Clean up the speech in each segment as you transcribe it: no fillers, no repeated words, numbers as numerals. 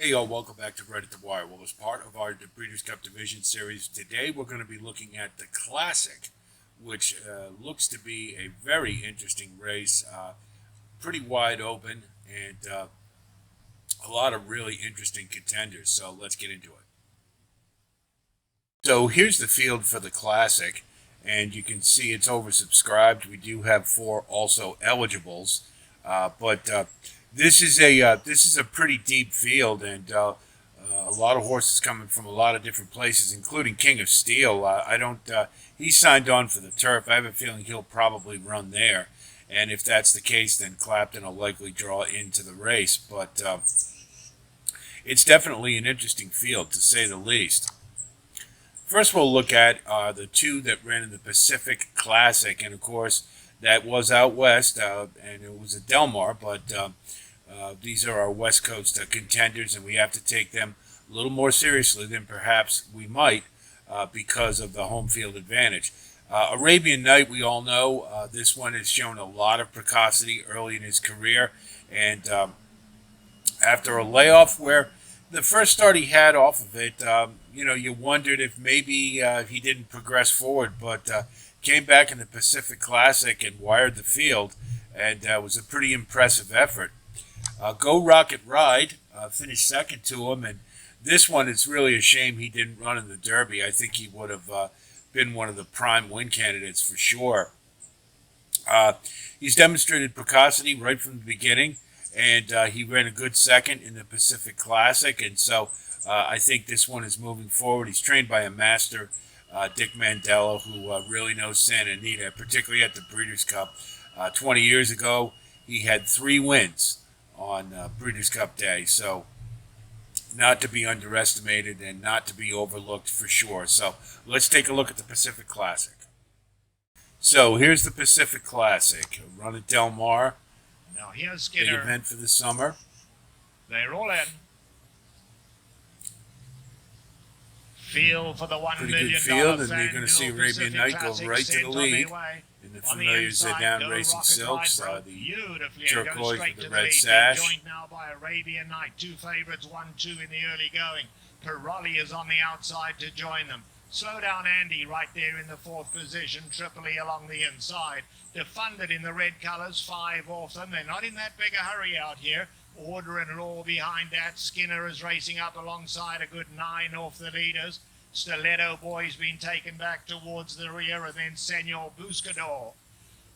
Hey y'all, welcome back to Right at the Wire. Well, as part of our Breeders' Cup Division Series, today we're going to be looking at the Classic, which looks to be a very interesting race, pretty wide open, and a lot of really interesting contenders. So let's get into it. So here's the field for the Classic, and you can see it's oversubscribed. We do have 4 also eligibles, but this is a pretty deep field, and a lot of horses coming from a lot of different places, including King of Steel. He signed on for the turf. I have a feeling he'll probably run there, and if that's the case, then Clapton will likely draw into the race. But it's definitely an interesting field, to say the least. First, we'll look at the 2 that ran in the Pacific Classic, and of course, that was out west, and it was at Del Mar, but these are our West Coast contenders, and we have to take them a little more seriously than perhaps we might because of the home field advantage. Arabian Night, we all know, this one has shown a lot of precocity early in his career, and after a layoff where the first start he had off of it, you wondered if maybe he didn't progress forward, but came back in the Pacific Classic and wired the field, and was a pretty impressive effort. Go Rocket Ride finished second to him, and this one, it's really a shame he didn't run in the Derby. I think he would have been one of the prime win candidates for sure. He's demonstrated precocity right from the beginning, and he ran a good second in the Pacific Classic, and so I think this one is moving forward. He's trained by a master, Dick Mandela, who really knows Santa Anita, particularly at the Breeders' Cup. 20 years ago, he had 3 wins on Breeders' Cup Day, so not to be underestimated and not to be overlooked for sure. So let's take a look at the Pacific Classic. So here's the Pacific Classic, run at Del Mar. Now here's Skinner. Big event for the summer. They roll in. Feel for the $1 Pretty million good field, and you're FanDuel going to see Arabian Pacific Night go Classic right to the sent on lead. their way. In the On the familiar inside, Zedan Go Racing Rocket Silks, Ride broke the beautifully and turquoise goes with straight the to red lead. sash. Joined now by Arabian Night, 2 favorites, 1-2 in the early going. Pirelli is on the outside to join them. Slow Down Andy right there in the 4th position. Tripoli along the inside. Defunded in the red colours, 5 off them. They're not in that big a hurry out here. Order and Law behind that. Skinner is racing up alongside a good 9 off the leaders. Stiletto Boy's been taken back towards the rear, and then Senor Buscador.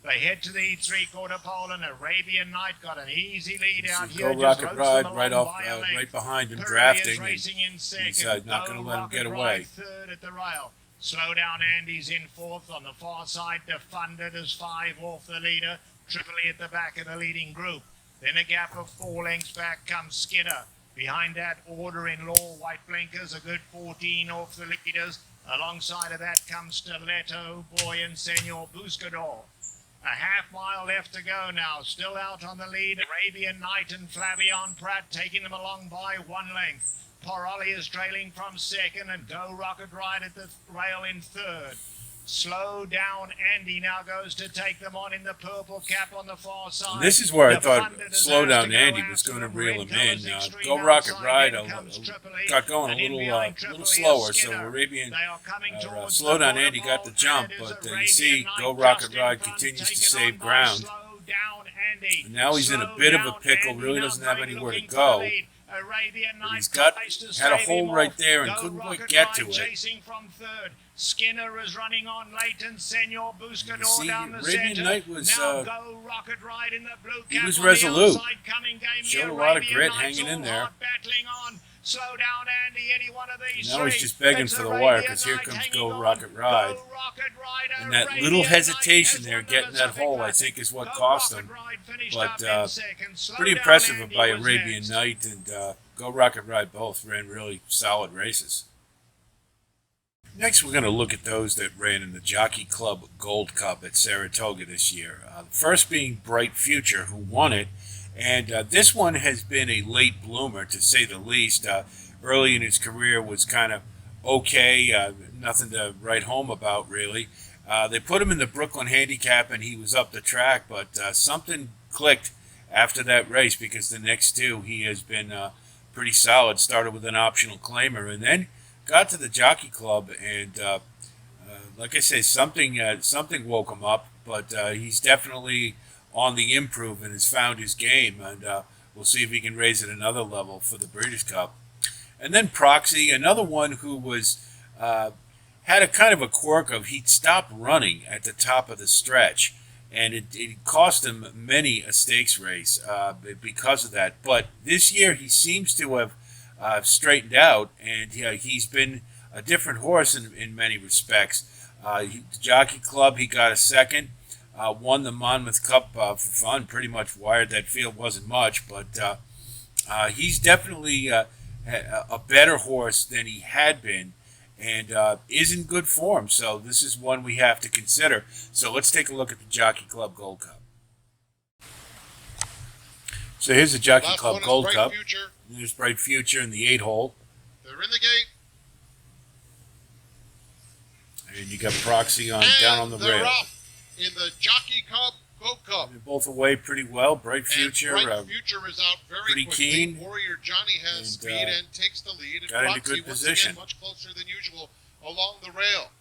They head to the 3/4 pole, and Arabian Night got an easy lead out here. Go Rocket Ride right behind him, drafting. Racing in second. He's not going to let him get away. Third at the rail. Slow Down Andy's in 4th. On the far side, Defunded as 5 off the leader. Tripoli at the back of the leading group. Then a gap of 4 lengths back comes Skinner. Behind that, Order in Law, white blinkers, a good 14 off the leaders. Alongside of that comes Stiletto Boy and Senor Buscador. A half-mile left to go now. Still out on the lead. Arabian Night and Flavion Pratt taking them along by 1 length. Pirelli is trailing from second, and Go Rocket Ride at the rail in 3rd. Slow Down Andy now goes to take them on in the purple cap on the far side. This is where I thought Slow Down Andy was going to reel him in. Go Rocket Ride got going a little slower, so Arabian Slow Down Andy got the jump, but you see Go Rocket Ride continues to save ground. And now he's in a bit of a pickle, really doesn't have anywhere to go. But he's had a hole right there and couldn't quite get to it. Skinner is running on late, and Senor Buscador down the Arabian center. Night was, now Go Rocket Ride in the blue cap. He was resolute. Showed a lot of grit hanging in there. Battling on. Slow Down Andy, any one of these now he's just begging for the wire, because here comes Go Rocket Ride. And that little hesitation there, getting that hole, I think is what cost him. But pretty impressive by Arabian Night and Go Rocket Ride both ran really solid races. Next, we're going to look at those that ran in the Jockey Club Gold Cup at Saratoga this year. The first being Bright Future, who won it. And this one has been a late bloomer, to say the least. Early in his career was kind of okay, nothing to write home about, really. They put him in the Brooklyn Handicap, and he was up the track, but something clicked after that race, because the next 2 he has been pretty solid. Started with an optional claimer, and then got to the Jockey Club, and like I say, something woke him up. But he's definitely on the improve and has found his game, and we'll see if he can raise it another level for the Breeders' Cup. And then Proxy, another one who was had a kind of a quirk of he'd stop running at the top of the stretch, and it cost him many a stakes race because of that. But this year he seems to have straightened out, and he's been a different horse in many respects. The Jockey Club, he got a second, won the Monmouth Cup for fun, pretty much wired that field, wasn't much, but he's definitely a better horse than he had been, and is in good form. So this is one we have to consider. So let's take a look at the Jockey Club Gold Cup. So here's the Jockey Club Gold Cup. Future. There's Bright Future in the 8-hole. They're in the gate. And you got Proxy down on the they're rail. off in the Jockey Club Gold Cup. They're both away pretty well. Bright Future, Bright Future is out very pretty quickly. keen. Warrior Johnny has speed and takes the lead. And got into Proxy, good position. Once again, much closer than usual along the rail.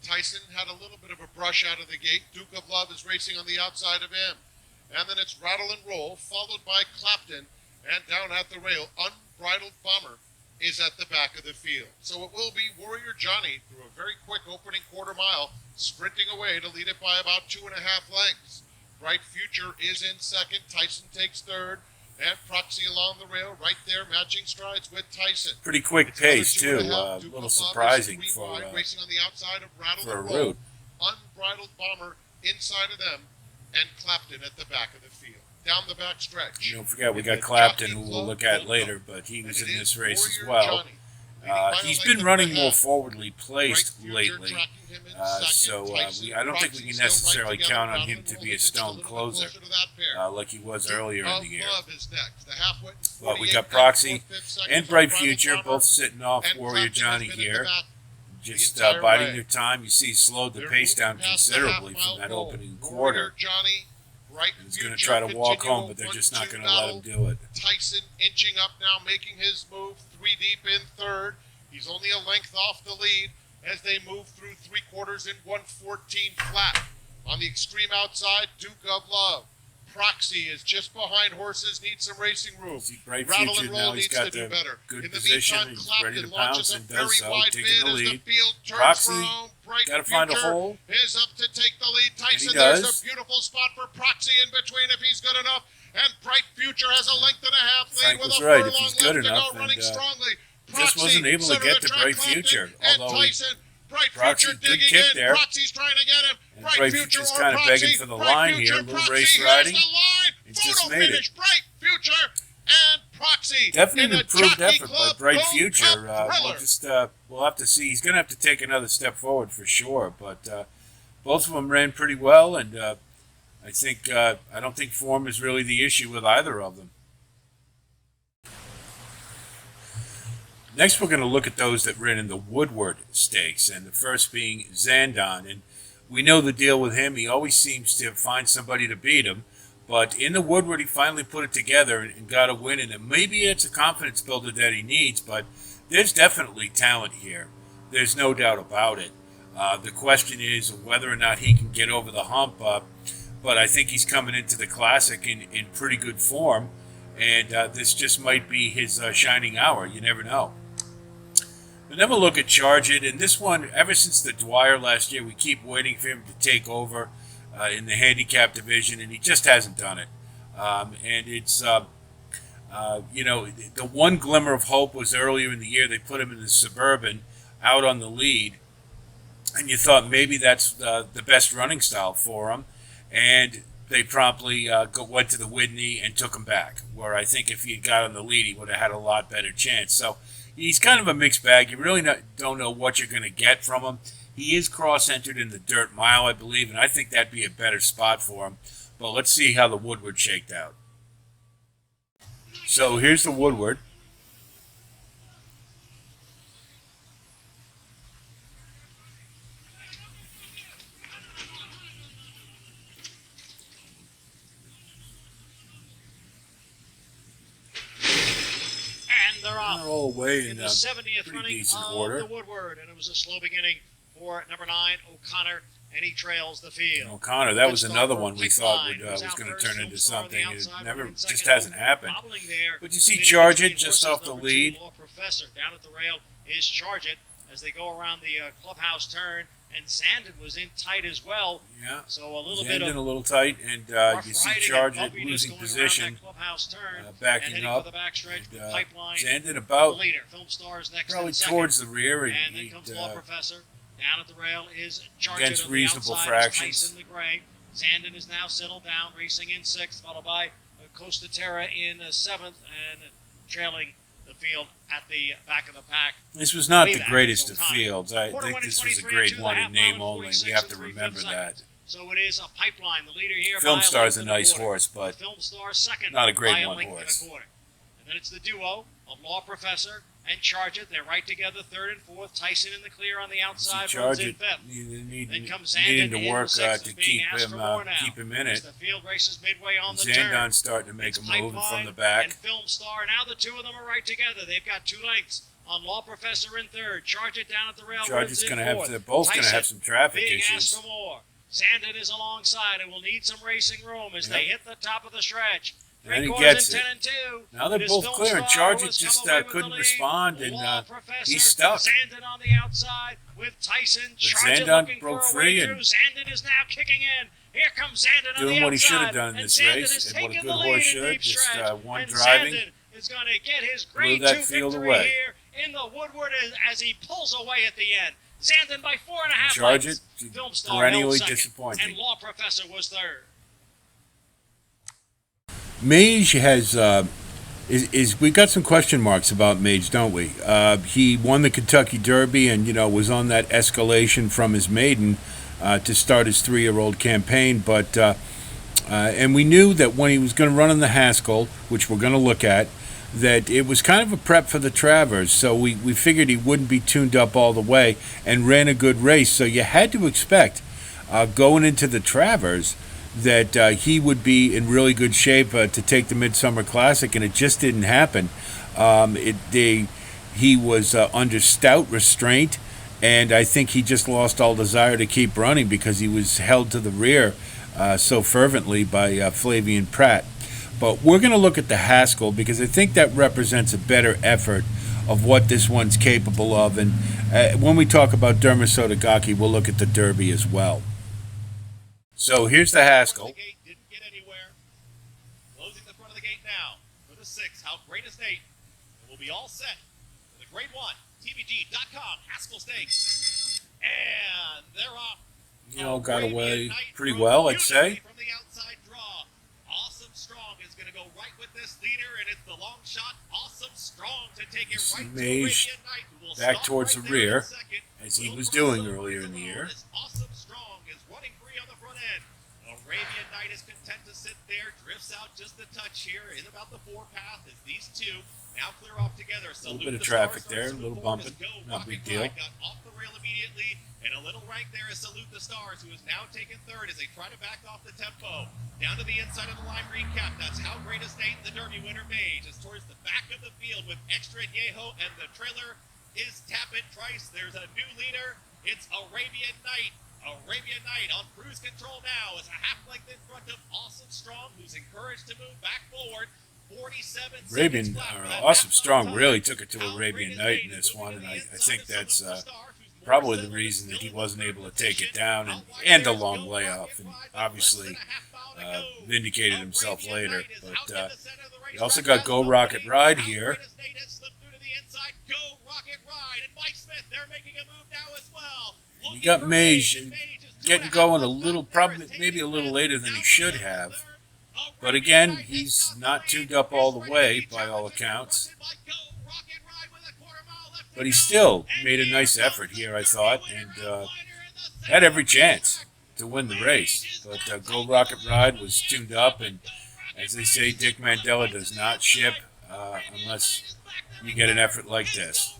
Tyson had a little bit of a brush out of the gate. Duke of Love is racing on the outside of him. And then it's Rattle and Roll, followed by Clapton. And down at the rail, Unbridled Bomber is at the back of the field. So it will be Warrior Johnny through a very quick opening quarter mile, sprinting away to lead it by about 2.5 lengths. Bright Future is in second, Tyson takes third, and Proxy along the rail right there, matching strides with Tyson. Pretty quick pace, too. A Duke little of surprising Love is for racing on the outside of Rattle a and Roll. route. Unbridled Bomber inside of them, and Clapton at the back of the field. Down the back stretch. Don't forget, we got Clapton, who we'll look at later, but he was in this race as well. He's been running more forwardly placed lately, so I don't think we can necessarily count on him to be a stone closer like he was earlier in the year. But we got Proxy and Bright Future both sitting off Warrior Johnny here, just biding their time. You see he slowed the pace down considerably from that opening quarter. He's going to try to walk home, but they're just not going to let him do it. Tyson inching up now, making his move, 3 deep in third. He's only a length off the lead as they move through 3/4 in 1:14 flat. On the extreme outside, Duke of Love. Proxy is just behind horses, needs some racing room. See Bright Rattle Future and Roll now, he's needs got to do the better. good In the position, meantime, he's Clapton ready to launches pounce a and very does so, wide taking bid the as the lead. field turns Proxy from Bright got to find a Future hole. is up to take the lead. Tyson, does. there's a beautiful spot for Proxy in between if he's good enough. And Bright Future has a length and a half lead Frank with was a right, if furlong he's good left enough, to go, running and, strongly. just wasn't able to center get of the to track, Bright Clapton, Future, and although Tyson, Bright Proxy, Future good digging kick in. there. Proxy's trying to get him. And Bright Future's Future kind of begging Proxy. for the Bright line Future, here, a little Proxy, race here's riding. the line. He just Photo made finish. it. Bright Future and Proxy. Definitely in an a improved Jockey effort by Club Bright Gold Future. Cup thriller. We'll have to see. He's going to have to take another step forward for sure. But both of them ran pretty well, and I don't think form is really the issue with either of them. Next, we're going to look at those that ran in the Woodward Stakes, and the first being Zandon. And we know the deal with him. He always seems to find somebody to beat him. But in the Woodward, he finally put it together and got a win in it. Maybe it's a confidence builder that he needs, but there's definitely talent here. There's no doubt about it. The question is whether or not he can get over the hump. But I think he's coming into the Classic in pretty good form. And this just might be his shining hour. You never know. And then we'll look at Charge It. And this one, ever since the Dwyer last year, we keep waiting for him to take over in the handicap division, and he just hasn't done it. And it's, the one glimmer of hope was earlier in the year. They put him in the Suburban out on the lead, and you thought maybe that's the best running style for him. And they promptly went to the Whitney and took him back, where I think if he had got on the lead, he would have had a lot better chance. So he's kind of a mixed bag. You really don't know what you're going to get from him. He is cross-entered in the Dirt Mile, I believe, and I think that'd be a better spot for him. But let's see how the Woodward shaked out. So here's the Woodward. they're off all the way in in the 70th pretty running decent of order. the Woodward, and it was a slow beginning for number 9, O'Connor, and he trails the field. O'Connor, that was another one we thought was going to turn into something. It never, just hasn't happened. But you see Charge It just off the lead. Professor down at the rail is Charge It as they go around the clubhouse turn, and Zandon was in tight as well. Yeah, so a little Zandon bit of a little tight, and you see Charge It losing position, backing up. Zandon about leader, Film Stars next probably towards the rear, and then comes Law Professor. Down at the rail is Charge It against on the reasonable outside, fractions. Tyson the gray. Zandon is now settled down, racing in 6th, followed by Costa Terra in 7th, and trailing the field at the back of the pack. This was not the greatest of fields. I think this was a grade 1 in name only. We have to remember that. So it is a pipeline. The leader here. Film Star is a nice horse, but Film Star second, not a grade by 1 length horse. and a quarter. And then it's the duo of Law Professor and Charge It. They're right together, 3rd and 4th. Tyson in the clear on the outside, Charge runs in It 5th. Then comes needing Zandon to work in 6th, to being asked for more now. keep him in it. As the field races midway on the turn. Zandon's starting to make a move Pipeline from the back. and Film Star. Now the two of them are right together. They've got 2 lengths on Law Professor in 3rd. Charge It down at the rail. Charge It's going to have, they're both going to have some traffic being issues. asked for more. Zandon is alongside and will need some racing room as they hit the top of the stretch. And he 3/4 gets and it. 10 and 2. Now they're It is both Film clear, and Star Charge who It has just come away with couldn't the lead. respond, and Law Professor he's stuck. Zandon on the outside with Tyson. Charge It Zandon looking broke for a free way and through. Zandon is now kicking in. Here comes Zandon on the outside. doing what he should have done in and this Zandon race, is and what a taking good the lead horse in should. deep Just stretch. one And driving. Zandon is going to get his grade 2 that field victory away. here in the Woodward as he pulls away at the end. Zandon by 4.5 Charge lengths. It, Film Star perennially held second, disappointing. and Law Professor was 3rd. Mage has we got some question marks about Mage, don't we? He won the Kentucky Derby and was on that escalation from his maiden to start his 3-year-old campaign, but and we knew that when he was going to run in the Haskell, which we're going to look at, that it was kind of a prep for the Travers, so we figured he wouldn't be tuned up all the way and ran a good race. So you had to expect going into the Travers that he would be in really good shape to take the Midsummer Classic, and it just didn't happen. He was under stout restraint, and I think he just lost all desire to keep running because he was held to the rear so fervently by Flavian Pratt. But we're going to look at the Haskell because I think that represents a better effort of what this one's capable of. And when we talk about Derma Sotogaki, we'll look at the Derby as well. So here's the Haskell. Didn't get anywhere. Closing the front of the gate now for the 6. How great is Nate? We'll be all set for the Grade 1 TVG.com Haskell Stakes. And they're off. Got away pretty well, I'd say. From the outside draw. Awesome Strong is going to go right with this leader, and it's the long shot. Awesome Strong to take it right to Mage Arabian Knight, who will back stop towards right the there in rear, a second. as he was doing earlier in the year. Awesome Strong is running free on the front end. Arabian Knight is content to sit there, drifts out just a touch here in about the 4 path as these two now clear off together. A little bit of traffic there, a little bumping, not a big deal. Got off the rail immediately, and a little rank there is Salute the Stars, who is now taken 3rd as they try to back off the tempo. Down to the inside of the lime green cap, that's How Great is Nate, the Derby winner Mage, is towards the back of the field with Extra and Yeho, and the trailer is Tapit Trice. There's a new leader, it's Arabian Knight. Arabian Knight on cruise control now is a half length in front of Awesome Strong, who's encouraged to move back forward. 47 Awesome Strong really took it to Arabian Knight in this one, and I think that's probably the reason that he wasn't able to take it down and a long layoff, and obviously vindicated himself later. But he also got Go Rocket Ride here. You got Mage getting going a little, probably maybe a little later than he should have. But again, he's not tuned up all the way by all accounts. But he still made a nice effort here, I thought, and had every chance to win the race. But Go Rocket Ride was tuned up, and as they say, Dick Mandela does not ship unless you get an effort like this.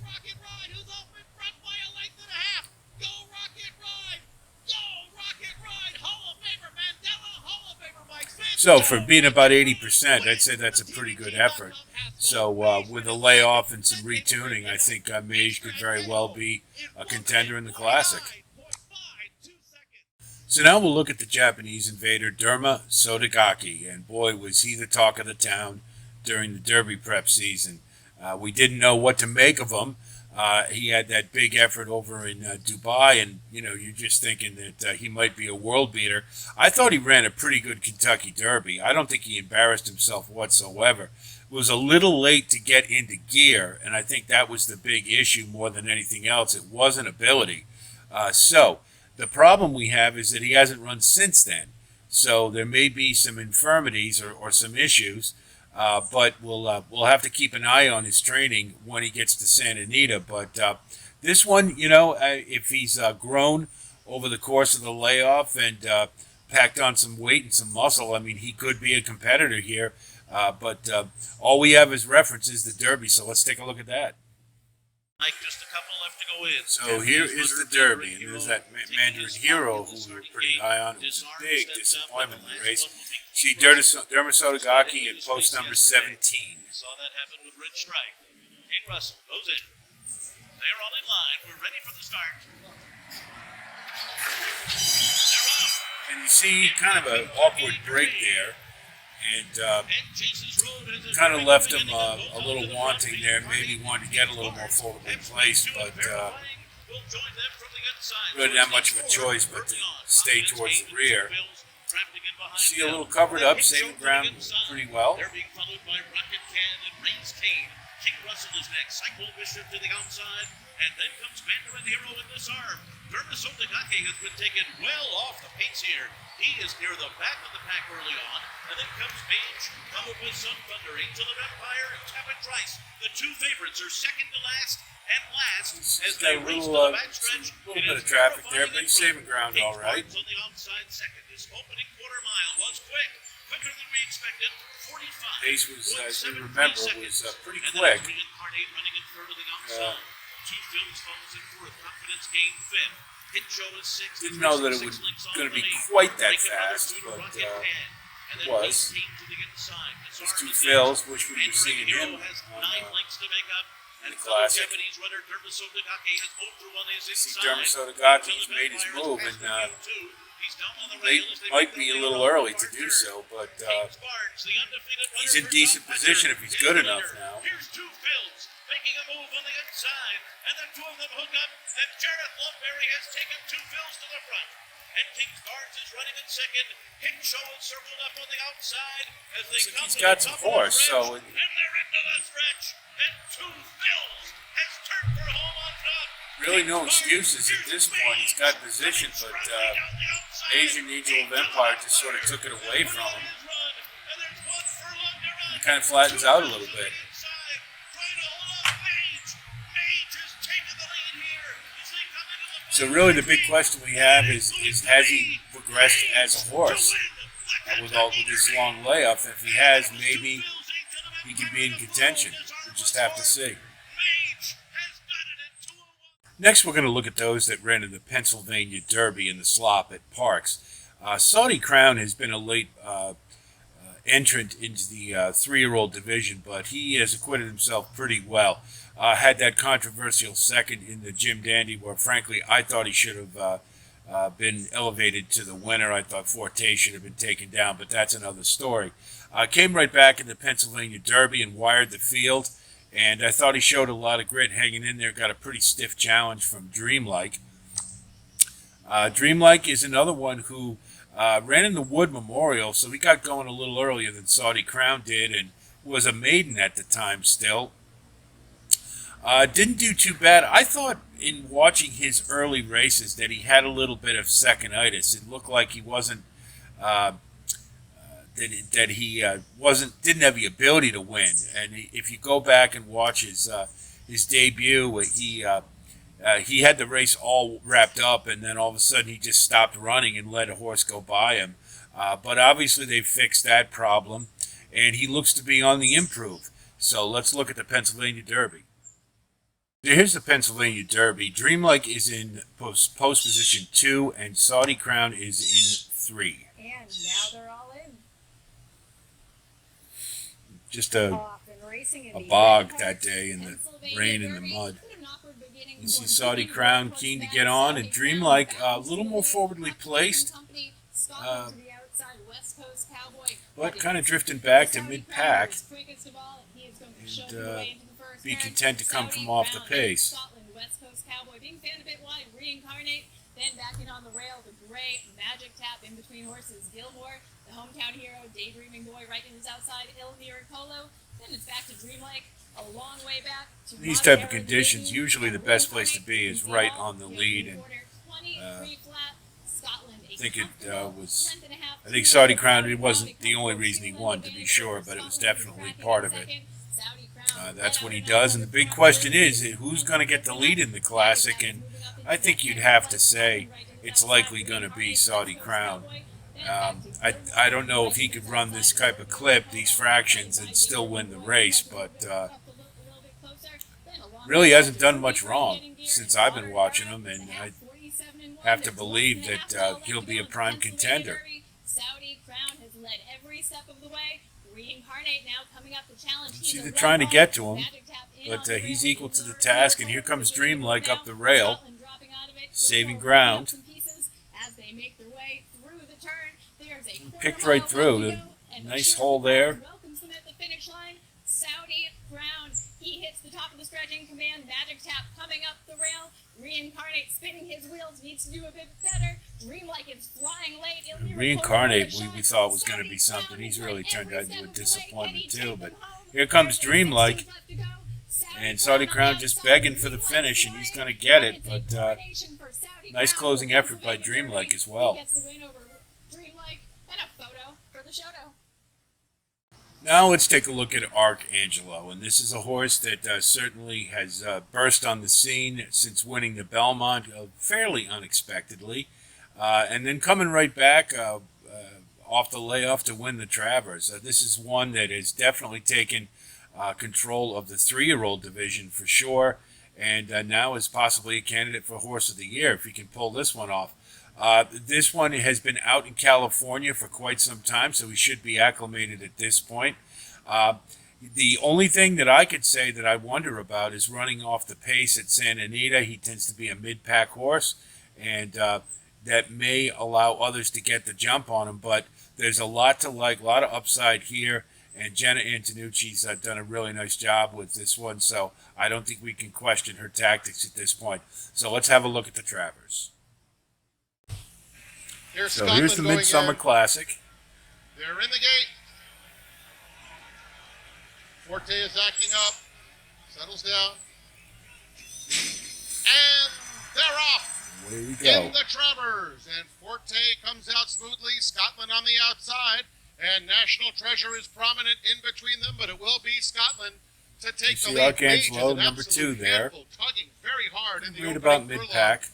So for being about 80%, I'd say that's a pretty good effort. So with a layoff and some retuning, I think Mage could very well be a contender in the Classic. So now we'll look at the Japanese invader, Derma Sotogaki. And boy, was he the talk of the town during the Derby prep season. We didn't know what to make of him. He had that big effort over in Dubai, and you're just thinking that he might be a world beater. I thought he ran a pretty good Kentucky Derby. I don't think he embarrassed himself whatsoever. It was a little late to get into gear, and I think that was the big issue more than anything else. It wasn't ability. So the problem we have is that he hasn't run since then. So there may be some infirmities or some issues. But we'll have to keep an eye on his training when he gets to Santa Anita. But this one, if he's grown over the course of the layoff and packed on some weight and some muscle, I mean, he could be a competitor here. But all we have as reference is the Derby, so let's take a look at that. Like just a couple left to go in. So here is the Derby, and there's that Mandarin Hero who we were pretty high on. It was a big disappointment in the race. See Derma Sotogaki in post number 17. Saw that happen with Rich Strike. King Russell goes in. They're all in line. We're ready for the start. They're off. And you see kind of an awkward break there. And kind of left him a little wanting there. Maybe wanted to get a little more foldable in place, but really didn't have much of a choice but to stay towards the rear. See a little covered up, saving ground pretty well. They're being followed by Rocket Can and Reigns Kane. King Russell is next. Cycle Bishop to the outside, and then comes Mandarin Hero in this arm. Derma Sotogaki has been taken well off the pace here. He is near the back of the pack early on, and then comes Mage, followed with Sun Thunder, Angel of Empire, and Tappan Trice. The two favorites are second to last and last as they race to the backstretch. A little bit of traffic there, but he's saving ground all right. On the outside second. This opening quarter mile was quicker than we expected. 45. Pace was, as we remember, was pretty quick. Running in third of the outside. Two Phils falls in fourth. Confidence gained fifth. Hit Show is sixth. Didn't know that it was going to be quite that fast, but it was. Those two Phils, which we were seeing him on the Classic. See Derma Sotogaki's made his move, and they might be a little early to do so, but he's in decent position if he's good enough now. Here's two Phils making a move on the inside, and the two of them hook up, and Jareth Loveberry has taken two Phils to the front. And King's Barnes is running in second. Hickshaw is circled up on the outside as they come he's to got the some top horse, of the so stretch, and they're into the stretch, and two Phils has turned for home on top. Really no excuses at this point. He's got position, but Asian Angel of Empire just sort of took it away from him. He kind of flattens out a little bit. So really the big question we have is has he progressed as a horse with this long layoff? If he has, maybe he could be in contention. We'll just have to see. Next, we're going to look at those that ran in the Pennsylvania Derby in the slop at Parks. Saudi Crown has been a late entrant into the 3-year-old division, but he has acquitted himself pretty well. Had that controversial second in the Jim Dandy where, frankly, I thought he should have been elevated to the winner. I thought Forte should have been taken down, but that's another story. Came right back in the Pennsylvania Derby and wired the field. And I thought he showed a lot of grit hanging in there. Got a pretty stiff challenge from Dreamlike. Dreamlike is another one who ran in the Wood Memorial, so he got going a little earlier than Saudi Crown did and was a maiden at the time still. Didn't do too bad. I thought in watching his early races that he had a little bit of second-itis. It looked like he wasn't... That he didn't have the ability to win, and if you go back and watch his debut, he had the race all wrapped up, and then all of a sudden he just stopped running and let a horse go by him. But obviously they fixed that problem, and he looks to be on the improve. So let's look at the Pennsylvania Derby. Here's the Pennsylvania Derby. Dreamlike is in post position 2, and Saudi Crown is in 3. And now they're all in. just a bog that day in the rain and the mud. You see Saudi Crown keen to get on, and Dreamlike a little more forwardly placed, but kind of drifting back to mid-pack, and be content to come from off the pace. Then backing on the rail, the gray Magic Tap in between horses. Gilmore, the hometown hero, Daydreaming Boy, right in his outside. Ilmir Colo. Then it's back to Dreamlike, a long way back. To These type of conditions, usually the best place to be is right on the lead, and I think Saudi Crown, it wasn't the only reason he won, to be sure, but it was definitely part of it. That's what he does, and the big question is who's going to get the lead in the Classic, and I think you'd have to say it's likely going to be Saudi Crown. I don't know if he could run this type of clip, these fractions, and still win the race, but really hasn't done much wrong since I've been watching him, and I have to believe that he'll be a prime contender. Saudi Crown has led every step of the way. Reincarnate now coming up the challenge. See, they're trying to get to him, but he's equal to the task, and here comes Dreamlike up the rail, saving ground. Picked right through. Nice hole there. Saudi Crown, he hits the top of the stretch in command. Magic Tap coming up the rail. Reincarnate spinning his wheels, needs to do a bit better. Dreamlike is flying late. Reincarnate, we thought was going to be something. He's really turned out into a disappointment too. But here comes Dreamlike, and Saudi Crown just begging for the finish, and he's going to get it. But nice closing effort by Dreamlike as well. Now let's take a look at Arcangelo, and this is a horse that certainly has burst on the scene since winning the Belmont fairly unexpectedly, and then coming right back off the layoff to win the Travers. This is one that has definitely taken control of the 3-year-old division for sure, and now is possibly a candidate for Horse of the Year if he can pull this one off. This one has been out in California for quite some time, so he should be acclimated at this point. The only thing that I could say that I wonder about is running off the pace at Santa Anita. He tends to be a mid-pack horse, and that may allow others to get the jump on him, but there's a lot to like, a lot of upside here, and Jenna Antonucci's done a really nice job with this one, so I don't think we can question her tactics at this point. So let's have a look at the Travers. So here's the Midsummer Classic. They're in the gate. Forte is acting up. Settles down. And they're off. Away we go. In the Travers. And Forte comes out smoothly. Scotland on the outside. And National Treasure is prominent in between them, but it will be Scotland to take the lead. Arcangelo, number 2 there. Tugging very hard in the right about mid-pack.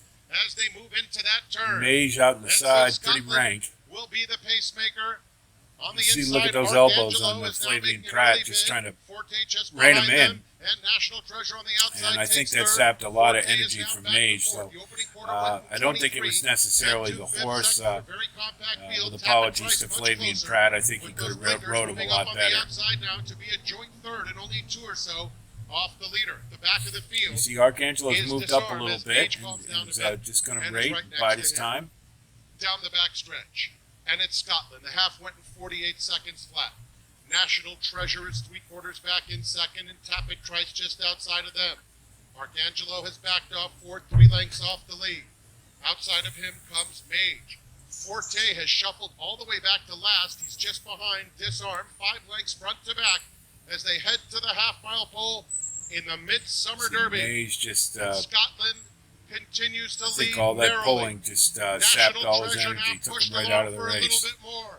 as they move into that turn. Mage out in the side, pretty rank. Will be the pacemaker on the see, inside. look at those elbows on the Flavian Pratt, just trying to rein him in. And National Treasure on the outside. And I think that sapped a lot of energy from Mage. So I don't think it was necessarily the horse. With apologies to Flavian Pratt, I think he could have rode him a lot better. Now to be a joint third and only 2 or so off the leader. The back of the field. You see, Arcangelo's moved up a little bit. And he's just going to rate, bide his time. Down the back stretch. And it's Scotland. The half went in 48 seconds flat. National Treasure is 3/4 back in second, and Tappet Trice just outside of them. Arcangelo has backed off 3 lengths off the lead. Outside of him comes Mage. Forte has shuffled all the way back to last. He's just behind Disarm, 5 lengths front to back as they head to the half-mile pole in the Midsummer Derby. Mage just Scotland continues to lead. I think all that narrowly. pulling just sapped all his energy, took him right out of the race.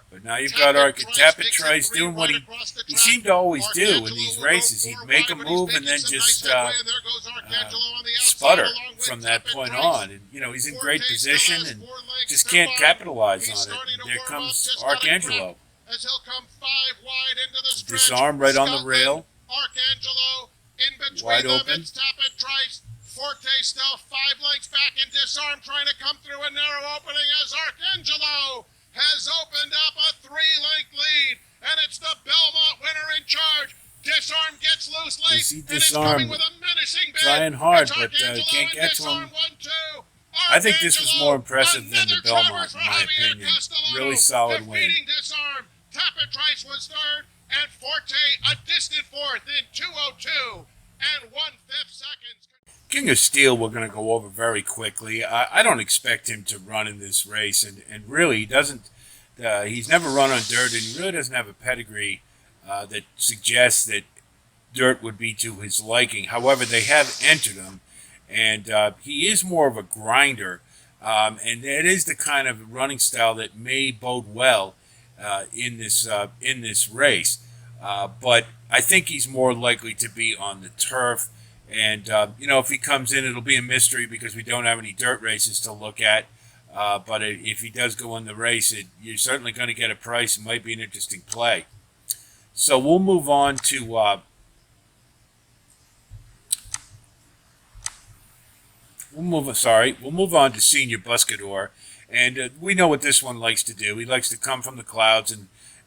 But now you've Tappet got Tappet Trice Trice doing what he track. seemed to always do in Arcangelo these will races. go He'd forward make a wide, but move he's and then making some just nice headway, and there goes Arcangelo on the outside, sputter along with from that Tappet point Trice. on. And, you know, he's in great Forte still position has and 4 lengths just to can't run. capitalize He's on it. starting And to there warm up, comes just got a Arcangelo. grip As he'll come 5 wide into the stretch. Disarm right on the Scotland, rail. Arcangelo in between Wide them. open. It's Tappet Trice. Forte still 5 lengths back, and Disarm trying to come through a narrow opening as Arcangelo has opened up a 3-length lead, and it's the Belmont winner in charge. Disarm gets loose late, and it's coming with a menacing bid. Trying hard, It's but Arcangelo can't and get to Disarm him. 1-2. I think this was more impressive than the Another Belmont, Travers in for my Javier opinion. Castellano, Really solid win. defeating Disarm. Tapatrice was third, and Forte a distant fourth in 2:02 and 1/5 seconds. King of Steel we're going to go over very quickly. I don't expect him to run in this race, and really he doesn't. He's never run on dirt, and he really doesn't have a pedigree that suggests that dirt would be to his liking. However, they have entered him, and he is more of a grinder, and it is the kind of running style that may bode well in this race. But I think he's more likely to be on the turf. And, if he comes in, it'll be a mystery because we don't have any dirt races to look at. But if he does go in the race, you're certainly going to get a price. It might be an interesting play. So we'll move on to we'll move on to Senior Buscador. And we know what this one likes to do. He likes to come from the clouds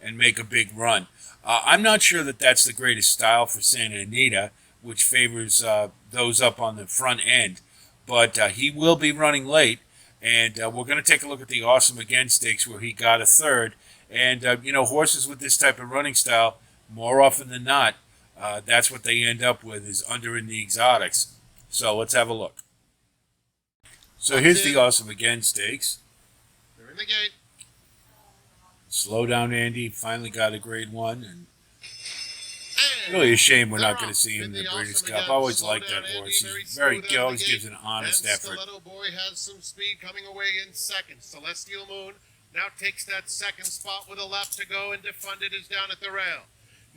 and make a big run. I'm not sure that that's the greatest style for Santa Anita, which favors those up on the front end. But he will be running late, and we're going to take a look at the Awesome Again Stakes where he got a third. And, horses with this type of running style, more often than not, that's what they end up with is under in the exotics. So let's have a look. So here's the Awesome Again Stakes. They're in the gate. Slow down, Andy. Finally got a grade 1, and really a shame we're not going to see him in the Breeders' Cup. I always liked that horse. He's he always gives an honest effort. Stiletto Boy has some speed coming away in second. Celestial Moon now takes that second spot with a lap to go, and Defunded is down at the rail.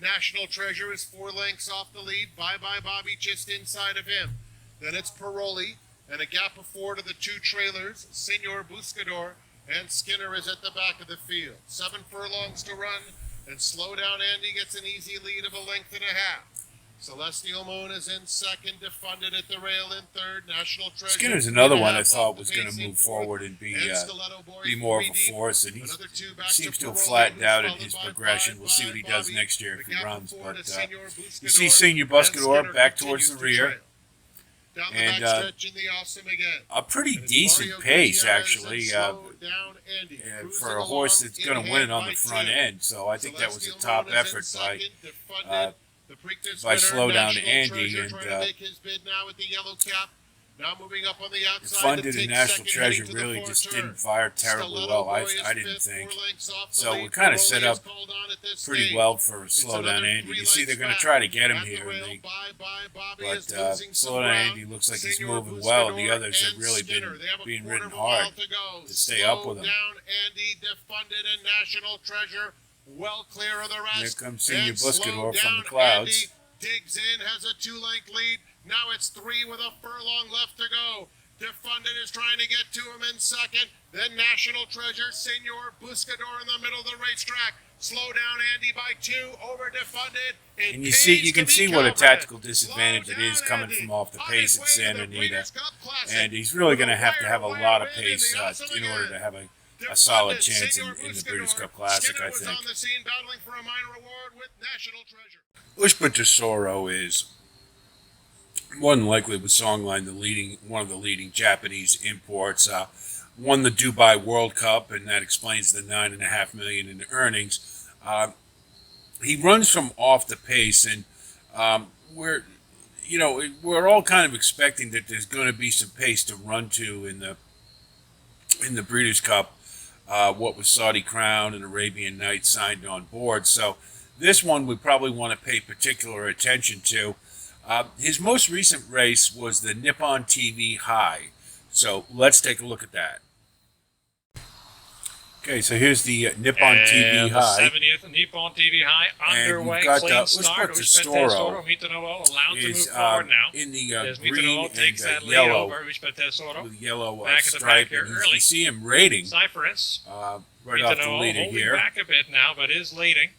National Treasure is 4 lengths off the lead. Bye Bye Bobby just inside of him. Then it's Paroli, and a gap of 4 to the 2 trailers. Senor Buscador and Skinner is at the back of the field. 7 furlongs to run. And Slow Down Andy gets an easy lead of a length and a half. Celestial Moon is in second, Defunded at the rail in third. National Treasure. Skinner's another one I thought was going to move forward and be more of a force, and he seems to have flattened out in his progression. We'll see what he does next year if he runs. But you see Senior Buscador back towards the rear. And a pretty decent pace, actually, for a horse that's going to win it on the front end. So I think that was a top effort by Slow Down Andy. And Funded and National Treasure really just didn't fire terribly well, I didn't think. So we're kind of set up pretty well for Slow Down Andy. You see they're going to try to get him here, but Slow Down Andy looks like he's moving well, and the others have really been being ridden hard to stay up with him. Well clear of the rest. Here comes Senior Buscador from the clouds. Digs in, has a 2-length lead. Now it's 3 with a furlong left to go. Defunded is trying to get to him in second. Then National Treasure, Senor Buscador in the middle of the racetrack. Slow Down Andy by 2 over Defunded. And you can see what a tactical disadvantage it is coming from off the pace at Santa Anita. And he's really going to have a lot of pace in order to have a solid chance in the Breeders' Cup Classic, I think. Whisper Tesoro is more than likely with Songline one of the leading Japanese imports. Won the Dubai World Cup, and that explains the $9.5 million in earnings. He runs from off the pace, and we're all kind of expecting that there's going to be some pace to run to in the Breeders' Cup. What with Saudi Crown and Arabian Nights signed on board. So this one we probably want to pay particular attention to. His most recent race was the Nippon TV Hai. So let's take a look at that. Okay, so here's the Nippon TV Hai. The 70th Nippon TV Hai underway. And we've got clean start. Tesoro Mitanovo allowed to move forward now. In the As green Mitanovo takes that and lead yellow, over Tesoro. with yellow Back at the stripe. back here And early. you see him rating Cypress. right off the Mitanovo leader holding here. back a bit now, but is leading.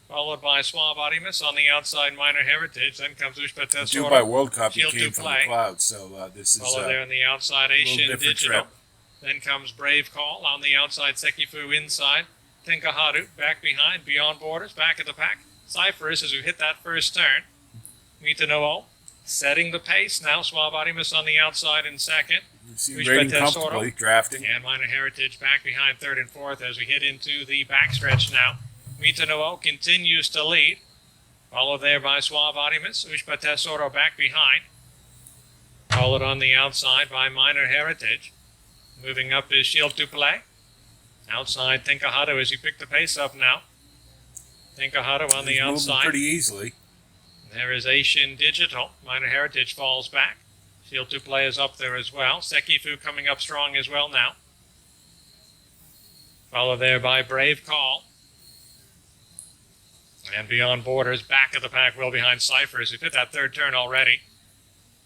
Followed by Suave Artemis on the outside, Minor Heritage. Then comes Tesoro. Dubai World Cup, he Shield came to from play. the clouds, so this is Followed there a on the outside, little Asian different Digital. trip. Then comes Brave Call on the outside, Sekifu inside. Tenkaharu back behind, Beyond Borders, back of the pack. Cypress as we hit that first turn. Mitanoo setting the pace now. Suave Animus on the outside in second. You see rating comfortably, drafting. And Minor Heritage back behind third and fourth as we hit into the backstretch now. Mitanoo continues to lead. Followed there by Suave Animus. Ushpa Tesoro back behind. Followed on the outside by Minor Heritage. Moving up is Shield to Play. Outside Tenkaharu as he picked the pace up now. Tenkaharu on the outside. Pretty easily. There is Asian Digital. Minor Heritage falls back. Shield to Play is up there as well. Sekifu coming up strong as well now. Followed there by Brave Call. And Beyond Borders, back of the pack, well behind Cyphers, who hit that third turn already.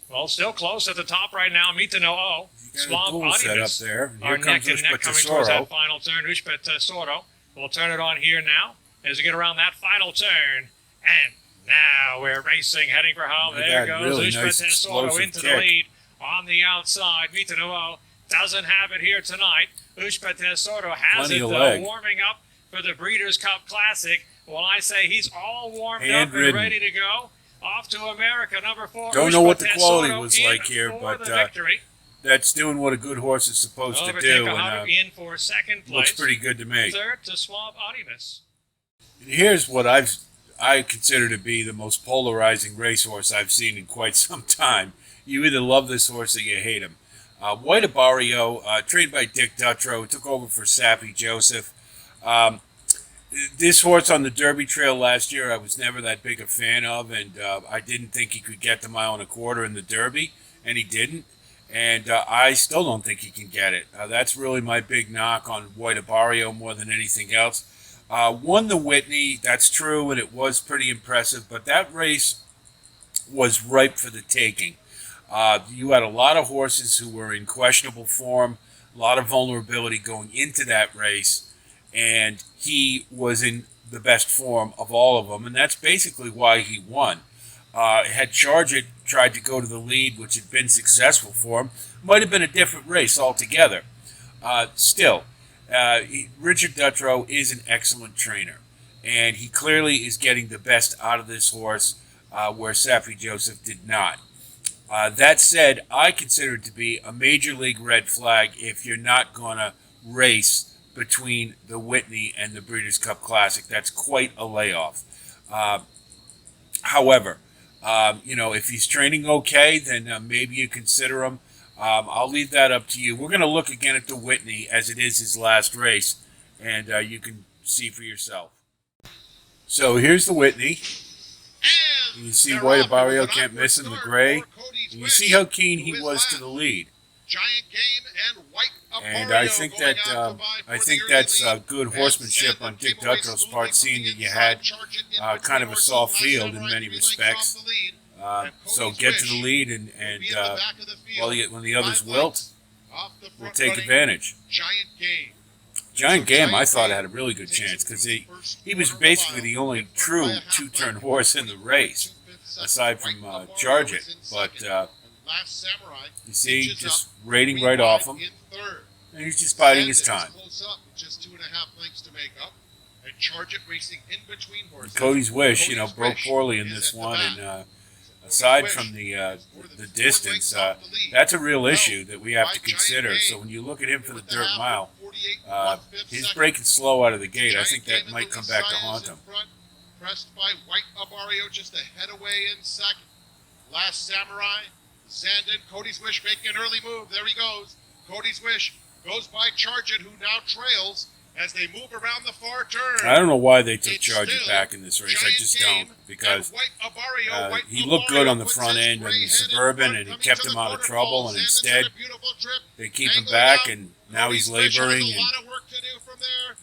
Well, still close at the top right now. Mitanoo, Swamp Audimus are neck and neck coming towards that final turn. Ushpa Tesoro will turn it on here now as we get around that final turn. And now we're racing, heading for home. There goes Ushpa Tesoro into the lead on the outside. Mitanoo doesn't have it here tonight. Ushpa Tesoro has it, though, warming up for the Breeders' Cup Classic. Well, I say he's all warmed up and ready to go. Off to America, number 4. Don't know what the quality was like here, but that's doing what a good horse is supposed to do. And in for second place. Looks pretty good to me. Third to Suave Audimus. Here's what I consider to be the most polarizing racehorse I've seen in quite some time. You either love this horse or you hate him. White Abarrio, trained by Dick Dutrow, took over for Sappy Joseph. This horse on the Derby Trail last year, I was never that big a fan of, and I didn't think he could get the 1.25 miles in the Derby, and he didn't. And I still don't think he can get it. That's really my big knock on White Abarrio more than anything else. Won the Whitney, that's true, and it was pretty impressive, but that race was ripe for the taking. You had a lot of horses who were in questionable form, a lot of vulnerability going into that race, and he was in the best form of all of them, and that's basically why he won. Had Charge It tried to go to the lead, which had been successful for him, might have been a different race altogether. Still, Richard Dutrow is an excellent trainer, and he clearly is getting the best out of this horse, where Sappy Joseph did not. That said, I consider it to be a major league red flag if you're not going to race between the Whitney and the Breeders' Cup Classic. That's quite a layoff. However, if he's training okay, then maybe you consider him. I'll leave that up to you. We're going to look again at the Whitney as it is his last race, and you can see for yourself. So here's the Whitney. You see White Abarrio can't miss in the gray. And you see how keen he was to the lead. Giant Game and White Abarrio, and I think that's good horsemanship on Dick Dutrow's part, seeing that you had kind of a soft field in many respects. So get to the lead, and when the others wilt, we'll take advantage. Giant Game, I thought, had a really good chance because he was basically the only true two-turn horse in the race, aside from Charge It. But you see, just rating right off him, and he's just biding his time. Just 2.5 lengths to make up, and Charge It racing in between horses. Cody's Wish, broke poorly in this one, and aside from the distance, that's a real issue that we have to consider. So when you look at him for the dirt mile, he's breaking slow out of the gate. I think that might come back to haunt him. Pressed by White Abarrio just a head away in second. Last Samurai, Zandon, Cody's Wish making an early move. There he goes. Cody's Wish goes by Charge It, who now trails as they move around the far turn. I don't know why they took Charge It back in this race. I just don't, because he looked good on the front end in the Suburban, and he kept him out of trouble, and instead they keep him back, and now he's laboring, and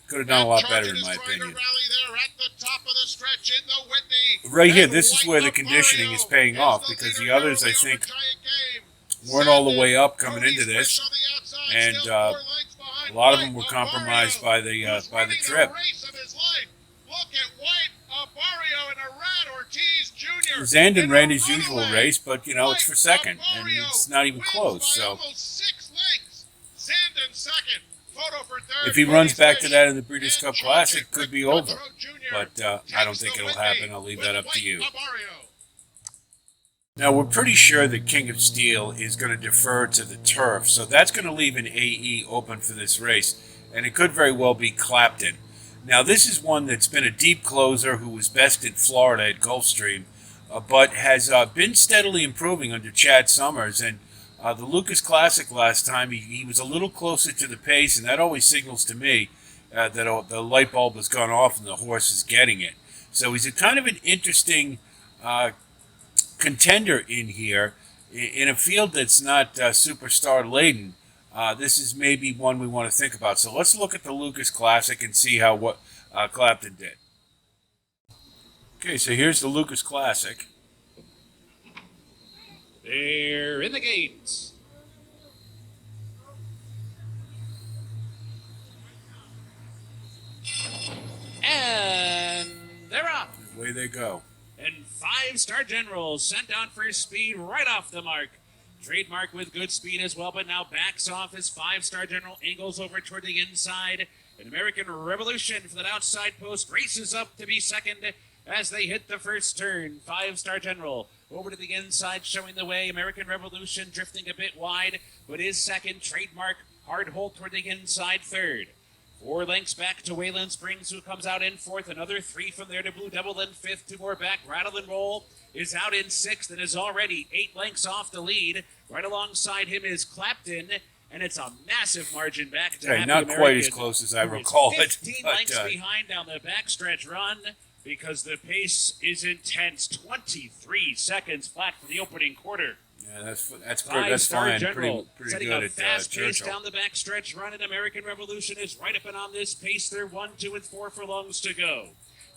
could have done a lot better in my opinion. Right here, this is where the conditioning is paying off, because the others, I think, weren't all the way up coming into this, and a lot of them were compromised by the trip. Zandon ran his usual race, but it's for second, and it's not even close. So second. Photo for third. If he runs back to that in the Breeders' Cup Classic, could be over. But I don't think it'll happen. I'll leave that up to you. Now, we're pretty sure that King of Steel is going to defer to the turf, so that's going to leave an AE open for this race, and it could very well be Clapton. Now, this is one that's been a deep closer who was best in Florida at Gulfstream, but has been steadily improving under Chad Summers, and the Lucas Classic last time, he was a little closer to the pace, and that always signals to me that the light bulb has gone off and the horse is getting it. So he's a kind of an interesting contender in here in a field that's not superstar laden. This is maybe one we want to think about. So let's look at the Lucas Classic and see how what Clapton did. Okay, so here's the Lucas Classic. They're in the gates. And they're off. Away they go. And 5-Star General sent down for speed right off the mark. Trademark with good speed as well, but now backs off as 5-Star General angles over toward the inside. An American Revolution for that outside post races up to be second as they hit the first turn. 5-Star General over to the inside, showing the way. American Revolution drifting a bit wide, but is second. Trademark hard hold toward the inside, third. 4 lengths back to Wayland Springs, who comes out in fourth. Another 3 from there to Blue Devil in fifth. 2 more back. Rattle and Roll is out in sixth and is already 8 lengths off the lead. Right alongside him is Clapton, and it's a massive margin back to Happy not American, quite as close as I recall it. 15 lengths behind down the backstretch run because the pace is intense. 23 seconds flat for the opening quarter. Yeah, that's fine. General, pretty setting good a at fast pace Churchill. down the backstretch run, and American Revolution is right up and on this pace. They're 1, 2, and 4 furlongs to go.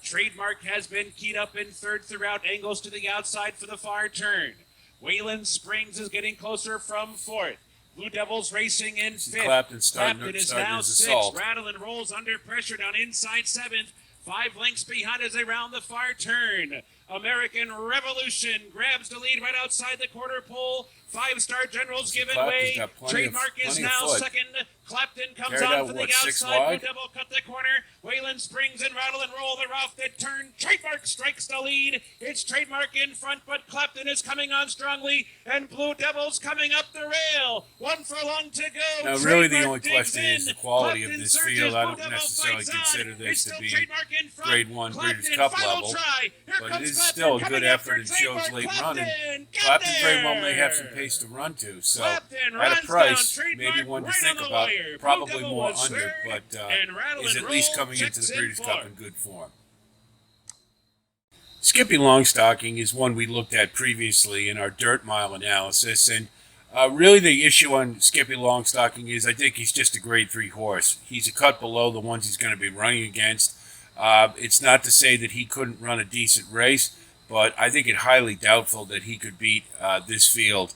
Trademark has been keyed up in third throughout, angles to the outside for the far turn. Wayland Springs is getting closer from fourth. Blue Devils racing in fifth. Clapton is now his sixth. assault. Rattle and Rolls under pressure down inside seventh. 5 lengths behind as they round the far turn. American Revolution grabs the lead right outside the quarter pole. 5-Star General's given way. Trademark is now second. Clapton comes on for the outside. Blue Devil cut the corner. Wayland Springs and Rattle and Roll. They're off the turn. Trademark strikes the lead. It's Trademark in front, but Clapton is coming on strongly, and Blue Devil's coming up the rail. 1 furlong to go. Now, really, the only question is the quality of this field. I don't necessarily consider this to be Grade 1 Breeders' Cup level, but it is still a good effort and shows late running. Clapton very well may have some pace to run to, so at a price, maybe one to think about, probably more under, but is at least coming into the Breeders' Cup in good form. Skippy Longstocking is one we looked at previously in our dirt mile analysis, and really the issue on Skippy Longstocking is I think he's just a grade 3 horse. He's a cut below the ones he's going to be running against. It's not to say that he couldn't run a decent race, but I think it highly doubtful that he could beat this field.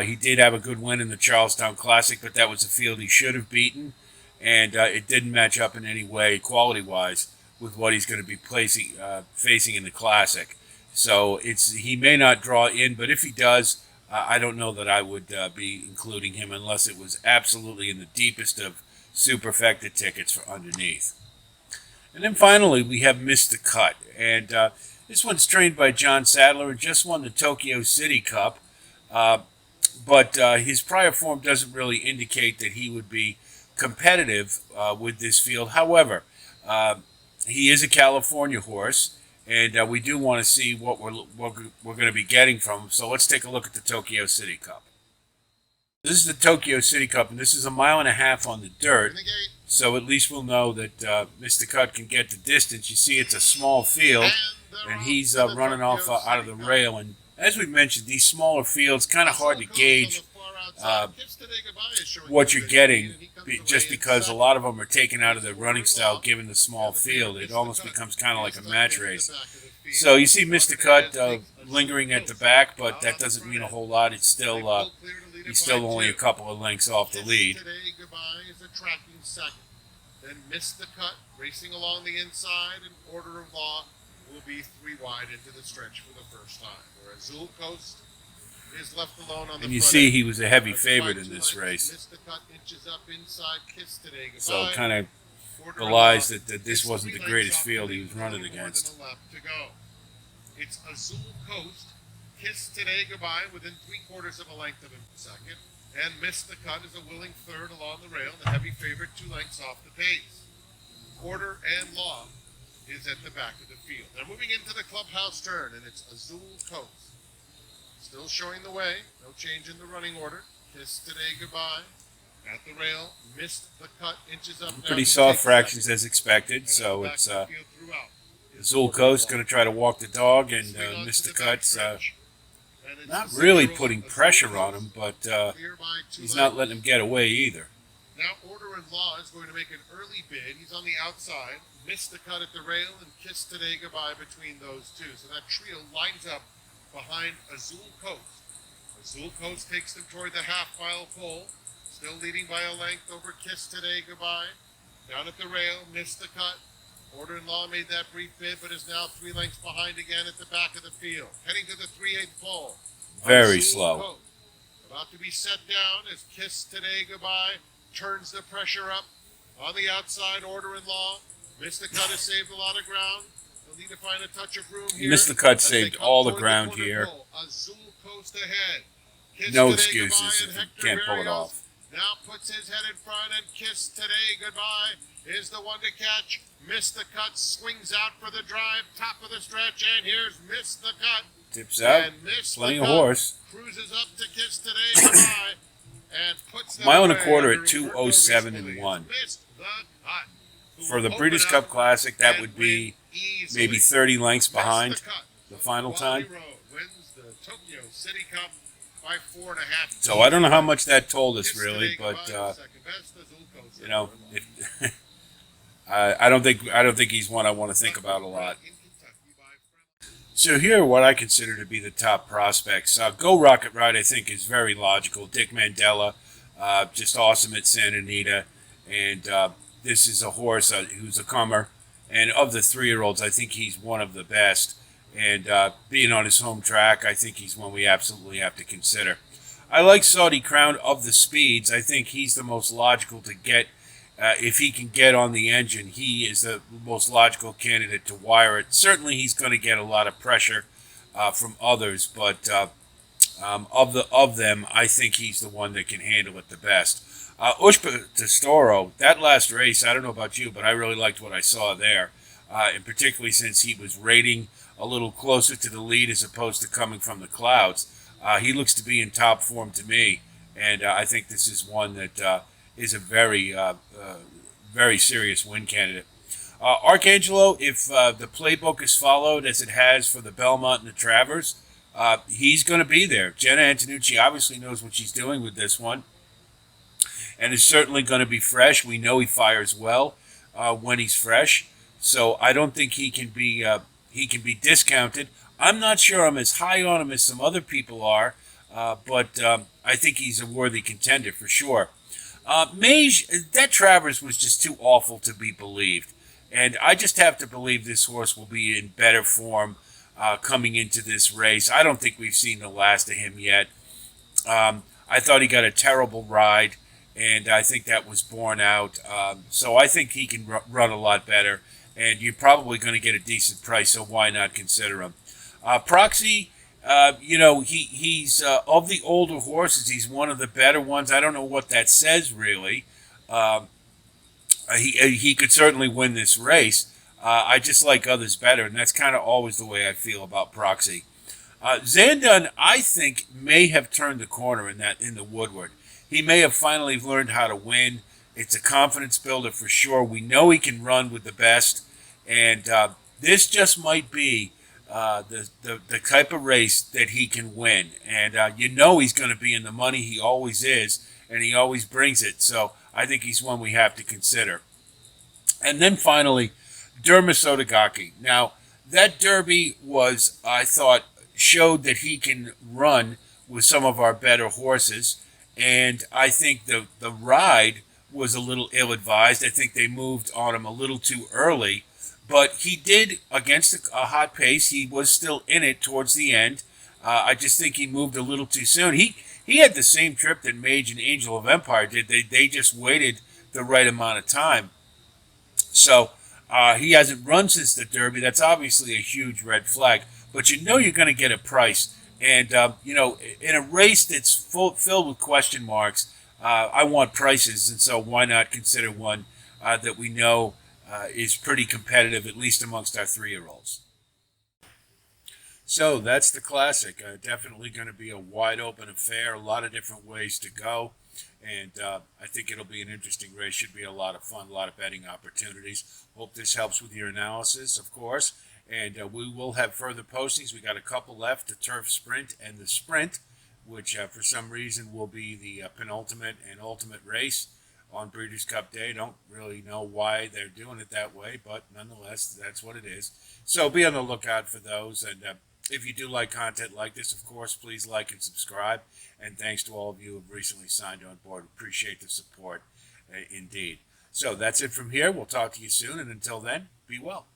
He did have a good win in the Charlestown Classic, but that was a field he should have beaten, and it didn't match up in any way, quality-wise, with what he's going to be facing in the Classic. So he may not draw in, but if he does, I don't know that I would be including him unless it was absolutely in the deepest of superfecta tickets for underneath. And then finally, we have Missed the Cut, and this one's trained by John Sadler and just won the Tokyo City Cup. But his prior form doesn't really indicate that he would be competitive with this field. However, he is a California horse, and we do want to see what we're going to be getting from him. So let's take a look at the Tokyo City Cup. This is the Tokyo City Cup, and this is 1.5 miles on the dirt. So at least we'll know that Mr. Cut can get the distance. You see it's a small field, and he's running off out of the rail. And as we mentioned, these smaller fields, kind of hard to gauge what you're getting, just because a lot of them are taken out of their running style given the small field. It almost becomes kind of like a match race. So you see Mr. Cut lingering at the back, but that doesn't mean a whole lot. It's still he's still only a couple of lengths off the lead. Then Missed the Cut, racing along the inside in order of law, will be 3 wide into the stretch for the first time. Whereas Azul Coast is left alone on the And you front see end. he was a heavy By favorite in 2 this lengths, race. Missed the cut, inches up inside, Kiss Today Goodbye. So kind of Quarter belies and off. that this It's wasn't 3 the greatest lengths off field the he lead, was running a little more against. than a lap to go. It's Azul Coast, Kiss Today Goodbye within 3/4 of a length of him second, and Missed the Cut is a willing third along the rail, the heavy favorite 2 lengths off the pace. Quarter and Law is at the back of the field. They're moving into the clubhouse turn, and it's Azul Coast. Still showing the way, no change in the running order. Kiss Today Goodbye at the rail, Missed the Cut, inches up now. Pretty He soft takes fractions second. as expected, And so at the it's back of the field throughout is Azul Woodward Coast Stakes. going to try to walk the dog and Swing on miss to the back cuts. stretch. And it's Not the really 6-year-old putting Azul pressure on Coast, him, but clear by 2 he's not lengths. letting him get away either. Now Order in Law is going to make an early bid. He's on the outside, Missed the Cut at the rail, and Kiss Today Goodbye between those two. So that trio lines up behind Azul Coast. Azul Coast takes them toward the half-mile pole, still leading by a length over Kiss Today Goodbye. Down at the rail, Missed the Cut. Order in Law made that brief bid, but is now 3 lengths behind again at the back of the field. Heading to the 3/8 pole. Very Azul slow. Coast. About to be set down as Kiss Today Goodbye turns the pressure up. On the outside, Order in Law. Missed the Cut has saved a lot of ground. They'll need to find a touch of room here. Missed the Cut as they saved come all the toward ground corner here. pole. Azul Coast ahead. Kiss No Today excuses Goodbye, if and he Hector can't pull it Barrios off. now puts his head in front, and Kiss Today Goodbye is the one to catch. Missed the Cut swings out for the drive, top of the stretch, and here's Missed the Cut. Tips out. And Missed Plenty the of Cut horse. cruises up to Kiss Today Goodbye and puts them Mile and a away quarter under at Roberto 2:07 and Rispoli. 1. Missed the Cut, who For the open Breeders' up Cup Classic, that and would be win easily. maybe 30 lengths Missed behind the cut. the final Quality time. Road wins the Tokyo City Cup by 4.5. So I don't know how much that told us Kiss really, Today but Goodbye, second best, Azul Coast, you know, third if, I don't think he's one I want to think about a lot. in Kentucky by So here are what I consider to be the top prospects. Go Rocket Ride, I think, is very logical. Dick Mandela, just awesome at Santa Anita, and this is a horse who's a comer. And of the 3-year-olds, I think he's one of the best. And being on his home track, I think he's one we absolutely have to consider. I like Saudi Crown of the speeds. I think he's the most logical to get. If he can get on the engine, he is the most logical candidate to wire it. Certainly, he's going to get a lot of pressure from others, but of them, I think he's the one that can handle it the best. Ushpa Testoro, that last race, I don't know about you, but I really liked what I saw there, and particularly since he was rating a little closer to the lead as opposed to coming from the clouds. He looks to be in top form to me, and I think this is one that is a very, very serious win candidate. Arcangelo, if the playbook is followed as it has for the Belmont and the Travers, he's going to be there. Jenna Antonucci obviously knows what she's doing with this one, and is certainly going to be fresh. We know he fires well when he's fresh, so I don't think he can be discounted. I'm not sure I'm as high on him as some other people are, but I think he's a worthy contender for sure. Mage, that Travers was just too awful to be believed, and I just have to believe this horse will be in better form coming into this race. I don't think we've seen the last of him yet. I thought he got a terrible ride, and I think that was borne out. So I think he can run a lot better, and you're probably going to get a decent price, so why not consider him? Proxy, he's of the older horses, he's one of the better ones. I don't know what that says, really. He could certainly win this race. I just like others better, and that's kind of always the way I feel about Proxy. Zandon, I think, may have turned the corner in the Woodward. He may have finally learned how to win. It's a confidence builder for sure. We know he can run with the best, and this just might be the type of race that he can win. And he's going to be in the money. He always is, and he always brings it. So I think he's one we have to consider. And then finally, Derma Sotogaki. Now, that Derby was, I thought, showed that he can run with some of our better horses. And I think the ride was a little ill-advised. I think they moved on him a little too early. But he did, against a hot pace, he was still in it towards the end. I just think he moved a little too soon. He had the same trip that Mage and Angel of Empire did. They just waited the right amount of time. So he hasn't run since the Derby. That's obviously a huge red flag. But you know you're going to get a price. And, in a race that's filled with question marks, I want prices. And so why not consider one that we know is pretty competitive, at least amongst our 3-year-olds. So that's the Classic. Definitely going to be a wide open affair. A lot of different ways to go. And I think it'll be an interesting race. Should be a lot of fun, a lot of betting opportunities. Hope this helps with your analysis, of course. And we will have further postings. We got a couple left, the Turf Sprint and the Sprint, which for some reason will be the penultimate and ultimate race on Breeders' Cup Day. Don't really know why they're doing it that way, but nonetheless, that's what it is. So be on the lookout for those. And if you do like content like this, of course, please like and subscribe. And thanks to all of you who have recently signed on board. Appreciate the support indeed. So that's it from here. We'll talk to you soon. And until then, be well.